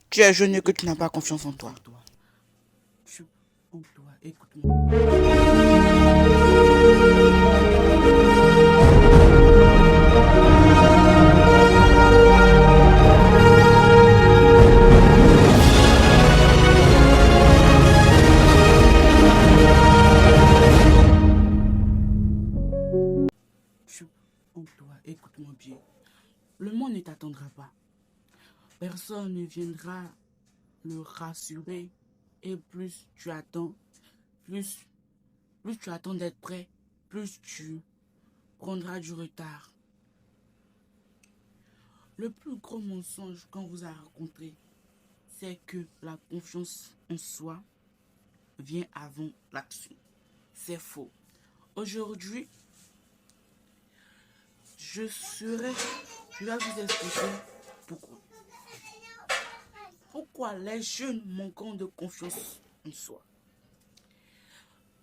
Tu es jeune et que tu n'as pas confiance en toi. En toi, écoute-moi. En toi, écoute-moi bien. Le monde ne t'attendra pas. Personne ne viendra le rassurer. Et plus tu attends, plus tu attends d'être prêt, plus tu prendras du retard. Le plus gros mensonge qu'on vous a raconté, c'est que la confiance en soi vient avant l'action. C'est faux. Aujourd'hui, je vais vous expliquer pourquoi. Pourquoi les jeunes manquent de confiance en soi.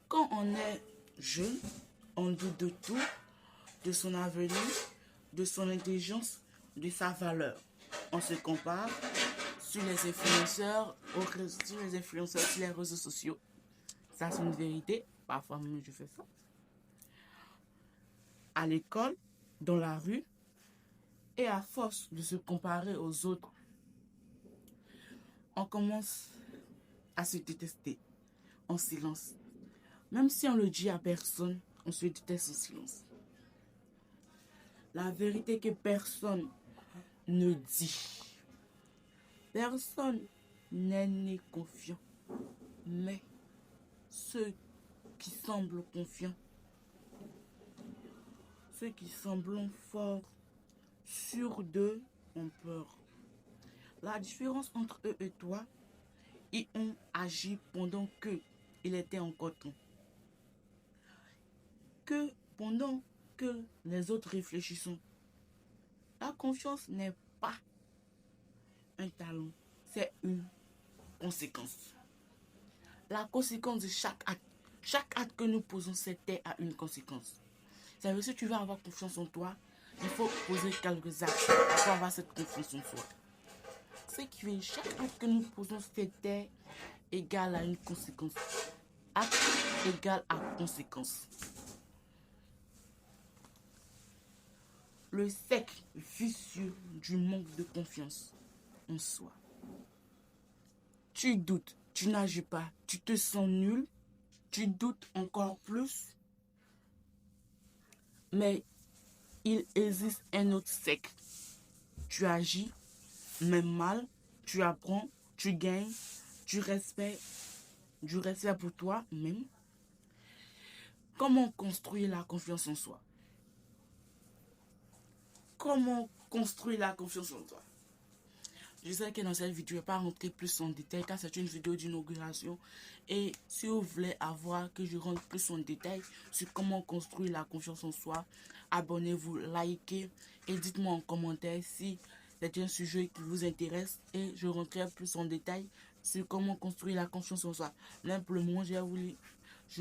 Quand on est jeune, on doute de tout, de son avenir, de son intelligence, de sa valeur. On se compare sur les influenceurs, sur les réseaux sociaux. Ça, c'est une vérité. Parfois, même, je fais ça. À l'école, dans la rue, et à force de se comparer aux autres, on commence à se détester en silence. Même si on le dit à personne, on se déteste en silence. La vérité que personne ne dit. Personne n'est né confiant. Mais ceux qui semblent confiants, ceux qui semblent forts, sûrs d'eux, ont peur. La différence entre eux et toi, ils ont agi pendant que il était encore temps. Que pendant que les autres réfléchissent. La confiance n'est pas un talent, c'est une conséquence. La conséquence de chaque acte que nous posons, c'était à une conséquence. C'est-à-dire, si tu veux avoir confiance en toi, il faut poser quelques actes pour avoir cette confiance en soi. Ce qui fait chaque acte que nous posons, c'était égal à une conséquence. Acte égal à conséquence. Le cercle vicieux du manque de confiance en soi. Tu doutes, tu n'agis pas, tu te sens nul, tu doutes encore plus. Mais il existe un autre cercle. Tu agis, même mal, tu apprends, tu gagnes, tu respectes, du respect pour toi-même. Comment construire la confiance en soi? Comment construire la confiance en toi? Je sais que dans cette vidéo, je ne vais pas rentrer plus en détail car c'est une vidéo d'inauguration. Et si vous voulez avoir que je rentre plus en détail sur comment construire la confiance en soi, abonnez-vous, likez et dites-moi en commentaire si c'est un sujet qui vous intéresse et je rentrerai plus en détail sur comment construire la confiance en soi. Là, pour le moment, je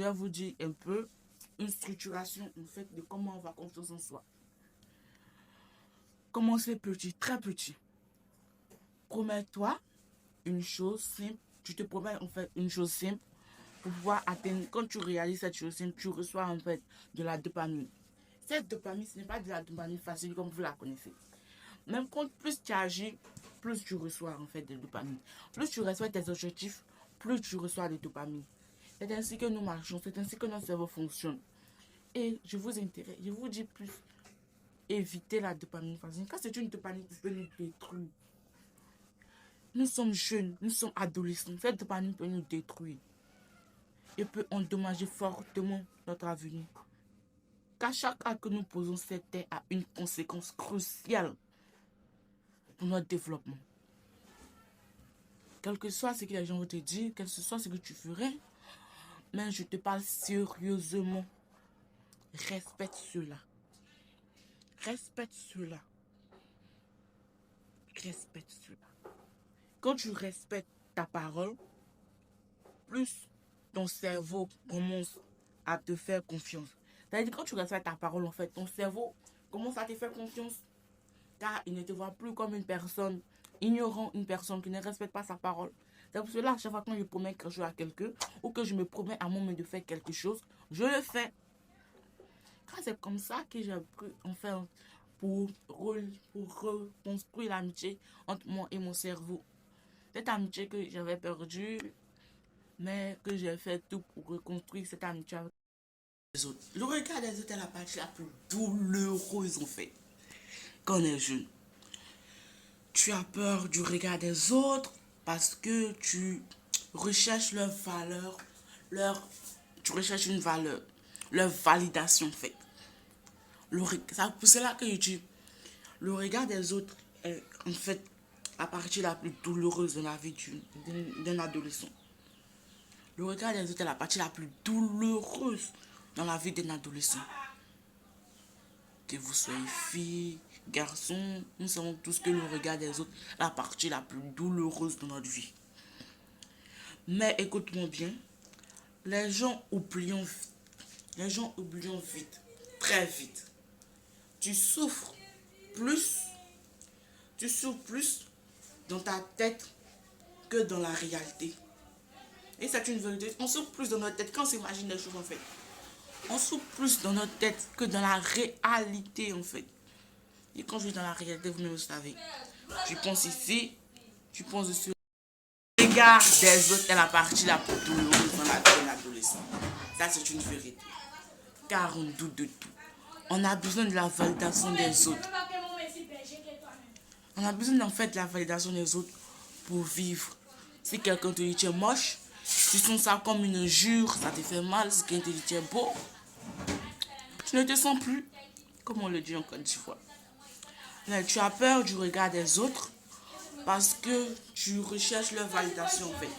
vais vous dire un peu une structuration en fait de comment on va confiance en soi. Commencez petit, très petit. Promets-toi une chose simple. Tu te promets en fait une chose simple pour pouvoir atteindre. Quand tu réalises cette chose simple, tu reçois en fait de la dopamine. Cette dopamine, ce n'est pas de la dopamine facile comme vous la connaissez. Même quand plus tu agis, plus tu reçois en fait de dopamine. Plus tu reçois tes objectifs, plus tu reçois de dopamine. C'est ainsi que nous marchons, c'est ainsi que notre cerveau fonctionne. Et je vous dis plus, évitez la dopamine facile. Quand c'est une dopamine qui peut nous détruire. Nous sommes jeunes, nous sommes adolescents. Cette dopamine peut nous détruire et peut endommager fortement notre avenir. Car chaque acte que nous posons, c'était à une conséquence cruciale pour notre développement. Quel que soit ce que les gens vont te dire, quel que soit ce que tu ferais, mais je te parle sérieusement. Respecte cela. Respecte cela. Respecte cela. Quand tu respectes ta parole, plus ton cerveau commence à te faire confiance. C'est-à-dire que quand tu respectes ta parole, en fait, ton cerveau commence à te faire confiance. Car il ne te voit plus comme une personne ignorant une personne qui ne respecte pas sa parole. C'est pour cela, à chaque fois que je promets quelque chose à quelqu'un, ou que je me promets à moi-même de faire quelque chose, je le fais. Car c'est comme ça que j'ai appris, enfin, pour reconstruire l'amitié entre moi et mon cerveau. Cette amitié que j'avais perdue, mais que j'ai fait tout pour reconstruire cette amitié avec les autres. Le regard des autres est la partie la plus douloureuse, en fait, quand on est jeune. Tu as peur du regard des autres parce que tu recherches leur valeur, tu recherches une valeur, leur validation, en fait. C'est là que je dis, le regard des autres est en fait la partie la plus douloureuse de la vie d'un adolescent. Le regard des autres est la partie la plus douloureuse dans la vie d'un adolescent. Que vous soyez fille, garçon, nous savons tous que le regard des autres est la partie la plus douloureuse de notre vie. Mais écoute-moi bien, les gens oublions vite. Les gens oublions vite, très vite. Tu souffres plus, tu souffres plus dans ta tête que dans la réalité. Et c'est une vérité. On souffre plus dans notre tête quand on s'imagine les choses en fait. On souffre plus dans notre tête que dans la réalité en fait. Et quand je suis dans la réalité, vous me savez. Tu penses ici, tu penses dessus. Le regard des autres est la partie la plus douloureuse dans la vie d'un adolescent. Ça c'est une vérité. Car on doute de tout. On a besoin de la validation des autres. On a besoin en fait de la validation des autres pour vivre. Si quelqu'un te dit tu es moche, tu sens ça comme une injure, ça te fait mal. Si quelqu'un te dit tu es beau, tu ne te sens plus, comme on le dit en Côte d'Ivoire. Tu as peur du regard des autres parce que tu recherches leur validation en fait.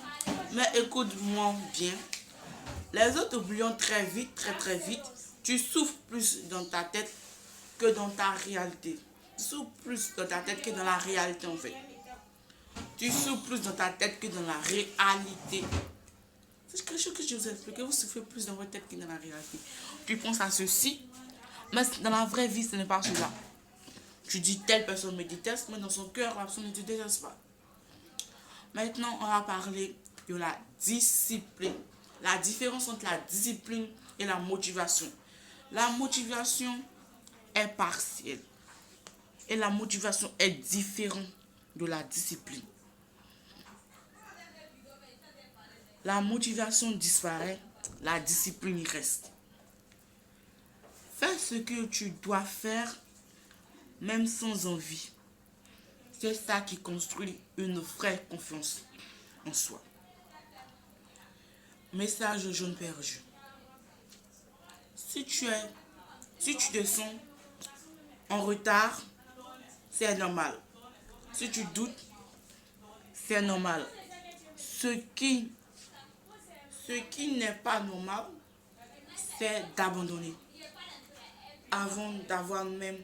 Mais écoute-moi bien, les autres oubliant très vite, très vite, tu souffres plus dans ta tête que dans ta réalité. Tu souffres plus dans ta tête que dans la réalité en fait. Tu souffres plus dans ta tête que dans la réalité. C'est quelque chose que je vous explique. Vous souffrez plus dans votre tête que dans la réalité. Tu penses à ceci, mais dans la vraie vie, ce n'est pas cela. Tu dis telle personne me déteste, mais dans son cœur, la personne ne te déteste pas. Maintenant, on va parler de la discipline. La différence entre la discipline et la motivation. La motivation est partielle. Et la motivation est différente de la discipline. La motivation disparaît, la discipline reste. Fais ce que tu dois faire, même sans envie. C'est ça qui construit une vraie confiance en soi. Message jaune perdu. Si tu te sens en retard, c'est normal. Si tu doutes, c'est normal. Ce qui n'est pas normal, c'est d'abandonner avant d'avoir même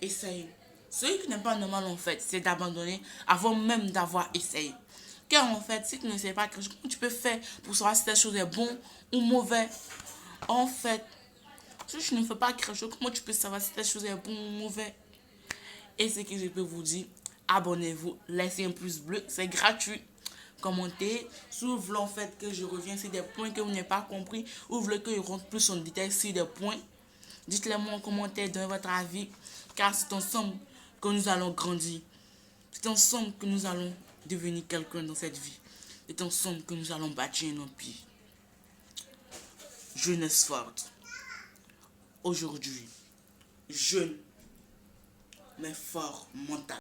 essayé. Ce qui n'est pas normal en fait, c'est d'abandonner avant même d'avoir essayé. Car en fait, si tu ne sais pas quelque chose, comment tu peux faire pour savoir si cette chose est bon ou mauvais? En fait, si tu ne fais pas quelque chose, comment tu peux savoir si cette chose est bon ou mauvais? Et ce que je peux vous dire, abonnez-vous, laissez un pouce bleu, c'est gratuit. Commentez, si vous voulez en fait que je revienne sur des points que vous n'avez pas compris, ou vous voulez que je rentre plus en détail sur des points, dites-le moi en commentaire, donnez votre avis, car c'est ensemble que nous allons grandir. C'est ensemble que nous allons devenir quelqu'un dans cette vie. C'est ensemble que nous allons bâtir un empire. Jeunesse forte. Aujourd'hui, jeune, mais fort mental.